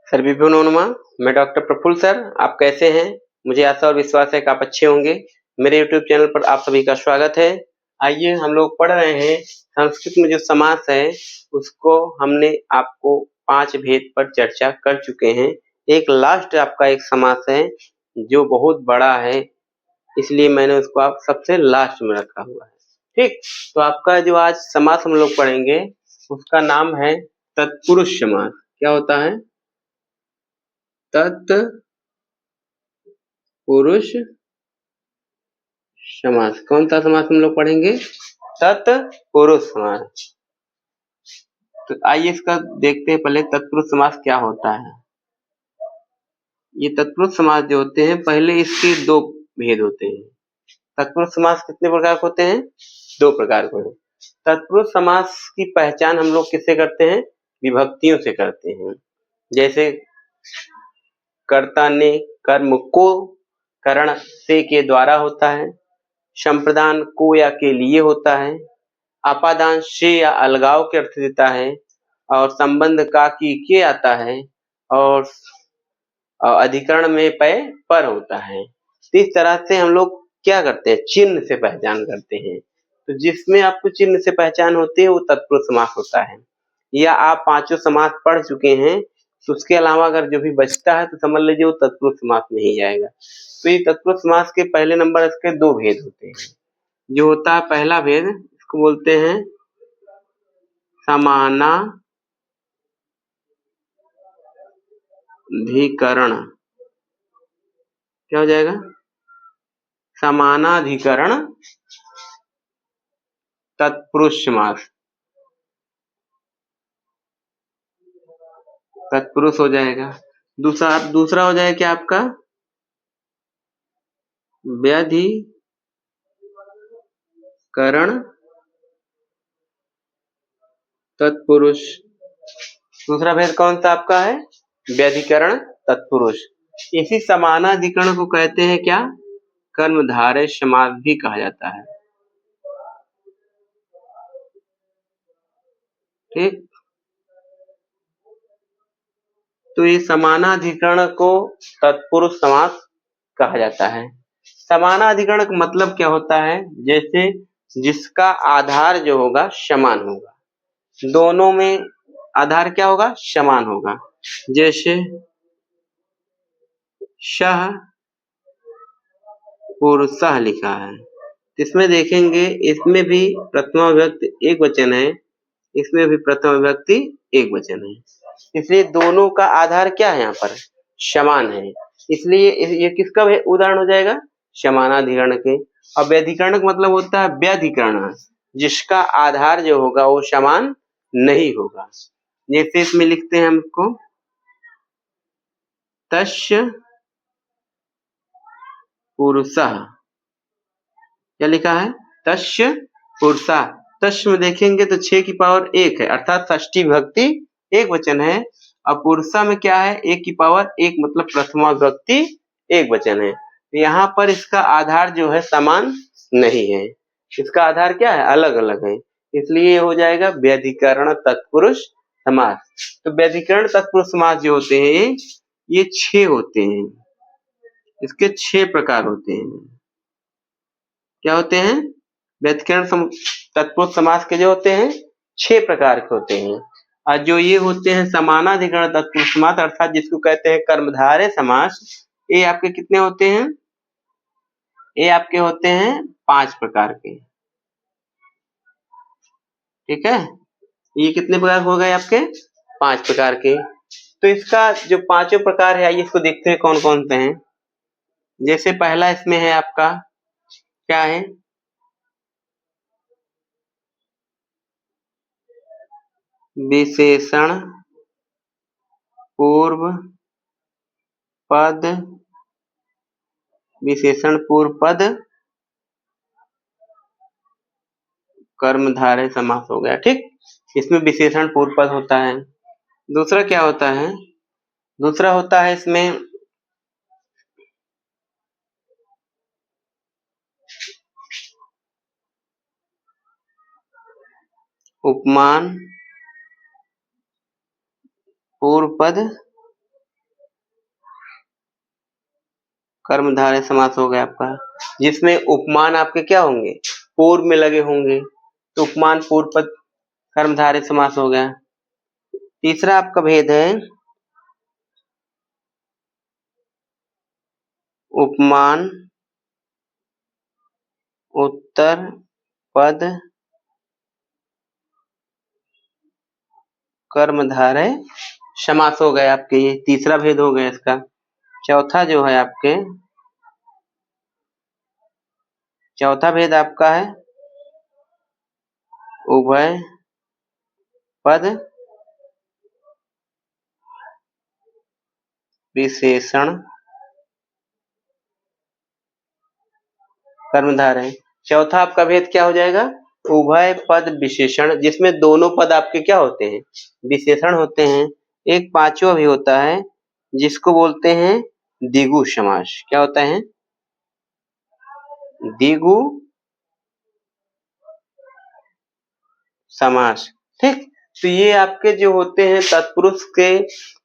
सभी को नमः। मैं डॉक्टर प्रफुल्ल सर। आप कैसे हैं? मुझे आशा और विश्वास है कि आप अच्छे होंगे। मेरे यूट्यूब चैनल पर आप सभी का स्वागत है। आइए हम लोग पढ़ रहे हैं संस्कृत में जो समास है उसको हमने आपको 5 भेद पर चर्चा कर चुके हैं। एक लास्ट आपका एक समास है जो बहुत बड़ा है, इसलिए मैंने उसको आप सबसे लास्ट में रखा हुआ है। ठीक, तो आपका जो आज समास हम लोग पढ़ेंगे उसका नाम है तत्पुरुष समास। क्या होता है? तत्पुरुष समास। कौन सा समास हम लोग पढ़ेंगे? तत्पुरुष समास। तो आइए इसका देखते हैं पहले तत्पुरुष समास क्या होता है। ये तत्पुरुष समास जो होते हैं पहले इसके 2 भेद होते हैं। तत्पुरुष समास कितने प्रकार के होते हैं? 2 प्रकार के होते हैं। तत्पुरुष समास की पहचान हम लोग किससे करते हैं? विभक्तियों से करते हैं। जैसे कर्ता ने कर्म को करण से के द्वारा होता है, संप्रदान को या के लिए होता है, अपादान से या अलगाव के अर्थ देता है, और संबंध का की के आता है, और अधिकरण में पर होता है। तो इस तरह से हम लोग क्या करते हैं? चिन्ह से पहचान करते हैं। तो जिसमें आपको चिन्ह से पहचान होती है वो तत्पुरुष समास होता है। या आप 5 समास पढ़ चुके हैं तो उसके अलावा अगर जो भी बचता है तो समझ लीजिए वो तत्पुरुष समास में ही जाएगा। तो ये तत्पुरुष समास के पहले नंबर इसके 2 भेद होते हैं। जो होता है पहला भेद, इसको बोलते हैं समानाधिकरण। क्या हो जाएगा? समानाधिकरण तत्पुरुष समास। तत्पुरुष हो जाएगा। दूसरा हो जाएगा क्या आपका? व्यधिकरण तत्पुरुष। दूसरा भेद कौन सा आपका है? व्यधिकरण तत्पुरुष। इसी समानाधिकरण को कहते हैं क्या? कर्मधारय समास भी कहा जाता है। ठीक, तो ये समानाधिकरण को तत्पुरुष समास कहा जाता है। समानाधिकरण का मतलब क्या होता है? जैसे जिसका आधार जो होगा समान होगा, दोनों में आधार क्या होगा? समान होगा। जैसे शह पुरुषः लिखा है, इसमें देखेंगे इसमें भी प्रथमा विभक्ति एक वचन है, इसमें भी प्रथमा विभक्ति एक वचन है, इसलिए दोनों का आधार क्या है? यहाँ पर समान है, इसलिए ये किसका उदाहरण हो जाएगा? समानाधिकरण के। और व्यधिकरण का मतलब होता है व्यधिकरण, जिसका आधार जो होगा वो समान नहीं होगा। जैसे इसमें लिखते हैं हमको तस्य पुरुषः। क्या लिखा है? तस्य पुरुषः। तस्य में देखेंगे तो 6 की पावर 1 है, अर्थात षष्ठी विभक्ति एक वचन है। और पुरुषा में क्या है? 1 की पावर 1 मतलब प्रथमा विभक्ति एक वचन है। यहाँ पर इसका आधार जो है समान नहीं है, इसका आधार क्या है? अलग अलग है, इसलिए हो जाएगा व्यधिकरण तत्पुरुष समास। तो व्यधिकरण तत्पुरुष समास जो होते हैं ये 6 होते हैं, इसके 6 प्रकार होते हैं। क्या होते हैं? व्यधिकरण तत्पुरुष समास के जो होते हैं 6 प्रकार के होते हैं। और जो ये होते हैं समानाधिकरण तत्पुरुष समास, अर्थात जिसको कहते हैं कर्मधारय समास, ये आपके कितने होते हैं? ये आपके होते हैं 5 प्रकार के। ठीक है, ये कितने प्रकार हो गए आपके? 5 प्रकार के। तो इसका जो 5 प्रकार है आइए इसको देखते हैं कौन कौन से हैं। जैसे पहला इसमें है आपका क्या है? विशेषण पूर्व पद। विशेषण पूर्व पद कर्मधारय समास हो गया। ठीक, इसमें विशेषण पूर्व पद होता है। दूसरा क्या होता है? दूसरा होता है इसमें उपमान पूर्व पद कर्मधारय समास हो गया आपका, जिसमें उपमान आपके क्या होंगे, पूर्व में लगे होंगे, तो उपमान पूर्व पद कर्मधारय समास हो गया। तीसरा आपका भेद है उपमान उत्तर पद कर्मधारय समास हो गए आपके, ये तीसरा भेद हो गया इसका। चौथा जो है आपके, चौथा भेद आपका है उभय पद विशेषण कर्मधारय। चौथा आपका भेद क्या हो जाएगा, उभय पद विशेषण, जिसमें दोनों पद आपके क्या होते हैं, विशेषण होते हैं। एक पांचवा भी होता है जिसको बोलते हैं द्विगु समास। क्या होता है, द्विगु समास। ठीक, तो ये आपके जो होते हैं तत्पुरुष के,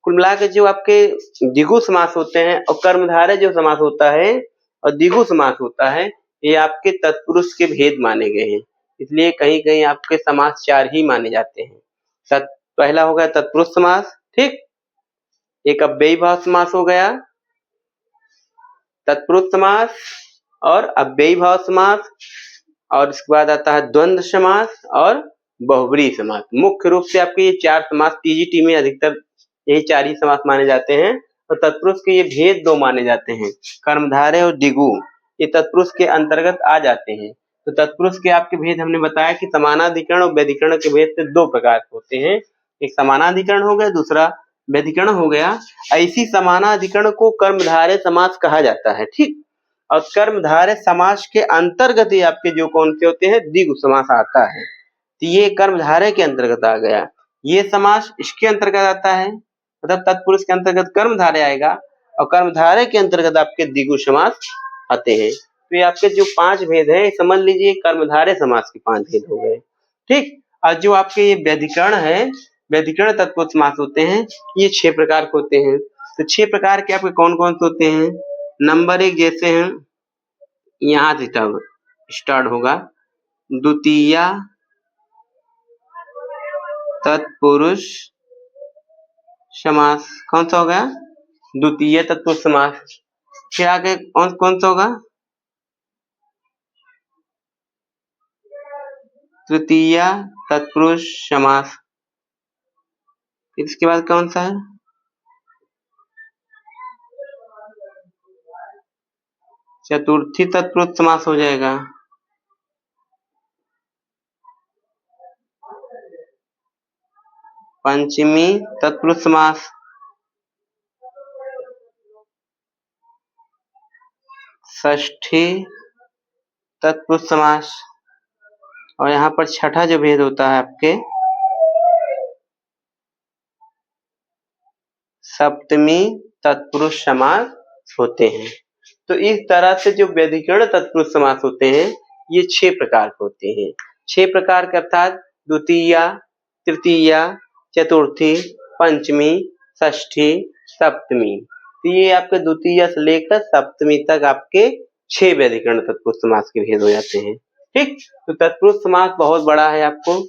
कुल मिला के जो आपके द्विगु समास होते हैं और कर्मधारय जो समास होता है और द्विगु समास होता है, ये आपके तत्पुरुष के भेद माने गए हैं। इसलिए कहीं कहीं आपके समास चार ही माने जाते हैं। पहला हो गया तत्पुरुष समास, ठीक, एक अव्ययी भाव समास हो गया, तत्पुरुष समास और अव्ययी भाव समास, और इसके बाद आता है द्वंद्व समास और बहुब्रीहि समास। मुख्य रूप से आपके ये चार समास टीजीटी में अधिकतर यही चार ही समास माने जाते हैं। और तत्पुरुष के ये भेद दो माने जाते हैं, कर्मधारय और द्विगु, ये तत्पुरुष के अंतर्गत आ जाते हैं। तो तत्पुरुष के आपके भेद हमने बताया कि समानाधिकरण और व्यधिकरण के भेद से दो प्रकार के होते हैं, एक समानाधिकरण हो गया, दूसरा व्यधिकरण हो गया। ऐसी समानाधिकरण को कर्मधारय समास कहा जाता है, ठीक। और कर्मधारय समास के अंतर्गत ही आपके जो कौन से होते हैं, द्विगु समास आता है। तो ये कर्मधारय के अंतर्गत आ गया, ये समास इसके अंतर्गत आता है, मतलब तत्पुरुष के अंतर्गत कर्मधारय आएगा और कर्मधारय के अंतर्गत आपके द्विगु समास आते हैं। तो ये आपके जो पांच भेद हैं, समझ लीजिए कर्मधारय समास के पांच भेद हो गए, ठीक। और जो आपके ये व्यधिकरण है, व्यधिकरण तत्पुरुष समास होते हैं, ये 6 प्रकार के होते हैं। तो 6 प्रकार के आपके कौन कौन से होते हैं, नंबर 1 जैसे हैं, यहाँ से स्टार्ट होगा, द्वितीया तत्पुरुष समास। कौन सा हो गया, द्वितीय तत्पुरुष समास। फिर आगे कौन सा होगा, तृतीय तत्पुरुष समास। फिर इसके बाद कौन सा है, चतुर्थी तत्पुरुष समास हो जाएगा। पंचमी तत्पुरुष समास, षष्ठी तत्पुरुष समास, और यहाँ पर छठा जो भेद होता है आपके, सप्तमी तत्पुरुष समास होते हैं। तो इस तरह से जो व्यधिकरण तत्पुरुष समास होते हैं, ये 6 प्रकार के होते हैं। 6 प्रकार के अर्थात द्वितीया, तृतीया, चतुर्थी, पंचमी, षष्ठी, सप्तमी। तो ये आपके द्वितीय से लेकर सप्तमी तक आपके 6 व्यधिकरण तत्पुरुष समास के भेद हो जाते हैं, ठीक। तो तत्पुरुष समास बहुत बड़ा है, आपको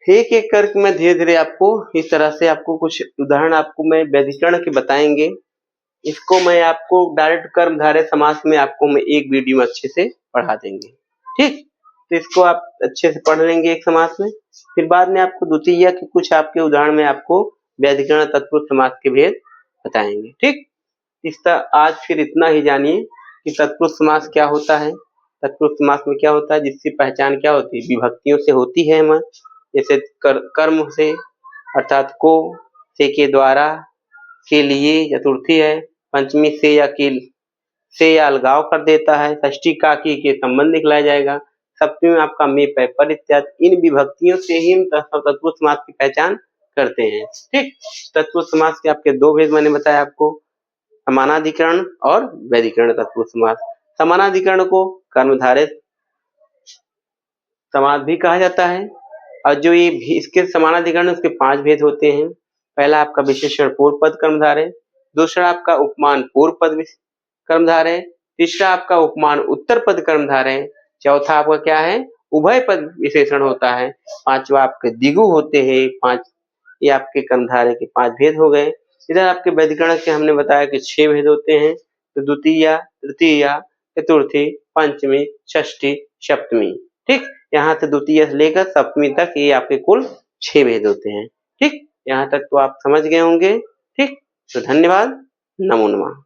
एक एक करके मैं धीरे धीरे आपको इस तरह से आपको कुछ उदाहरण आपको मैं व्यधिकरण के बताएंगे। इसको मैं आपको डायरेक्ट कर्मधारय समास में आपको मैं एक वीडियो में अच्छे से पढ़ा देंगे, ठीक। तो इसको आप अच्छे से पढ़ लेंगे एक समास में, फिर बाद में आपको द्वितीय के कुछ आपके उदाहरण में आपको व्यधिकरण तत्पुरुष समास के भेद बताएंगे, ठीक। इस तरह आज फिर इतना ही जानिए कि तत्पुरुष समास क्या होता है, तत्पुरुष समास में क्या होता है, जिसकी पहचान क्या होती है, विभक्तियों से होती है। हमें जैसे कर्म से, अर्थात को, से, के द्वारा, के लिए, चतुर्थी है, पंचमी से या के से या अलगाव कर देता है, षष्ठी का के संबंध दिखलाया जाएगा, सप्तमी में आपका में पै पर इत्यादि, इन विभक्तियों से ही हम तत्पुरुष समास की पहचान करते हैं, ठीक। तत्पुरुष समास के आपके दो भेद मैंने बताया आपको, समानाधिकरण और व्यधिकरण तत्पुरुष समास। समानाधिकरण को कर्मधारय समास भी कहा जाता है, और जो ये इसके समानाधिकरण उसके 5 भेद होते हैं। पहला आपका विशेषण पूर्व पद कर्मधारय, दूसरा आपका उपमान पूर्व पद कर्मधारय है, तीसरा आपका उपमान उत्तर पद कर्मधारय है, चौथा आपका क्या है, उभय पद विशेषण होता है, पांचवा आपके दिगु होते हैं, ये आपके कर्मधारय के 5 भेद हो गए। इधर आपके वैधिकरण के हमने बताया कि 6 भेद होते हैं, तो द्वितीया, तृतीया, चतुर्थी, पंचमी, षष्ठी, सप्तमी। ठीक, यहाँ से द्वितीय से लेकर सप्तमी तक ये आपके कुल 6 भेद होते हैं। ठीक, यहाँ तक तो आप समझ गए होंगे। ठीक, तो धन्यवाद, नमो नमः।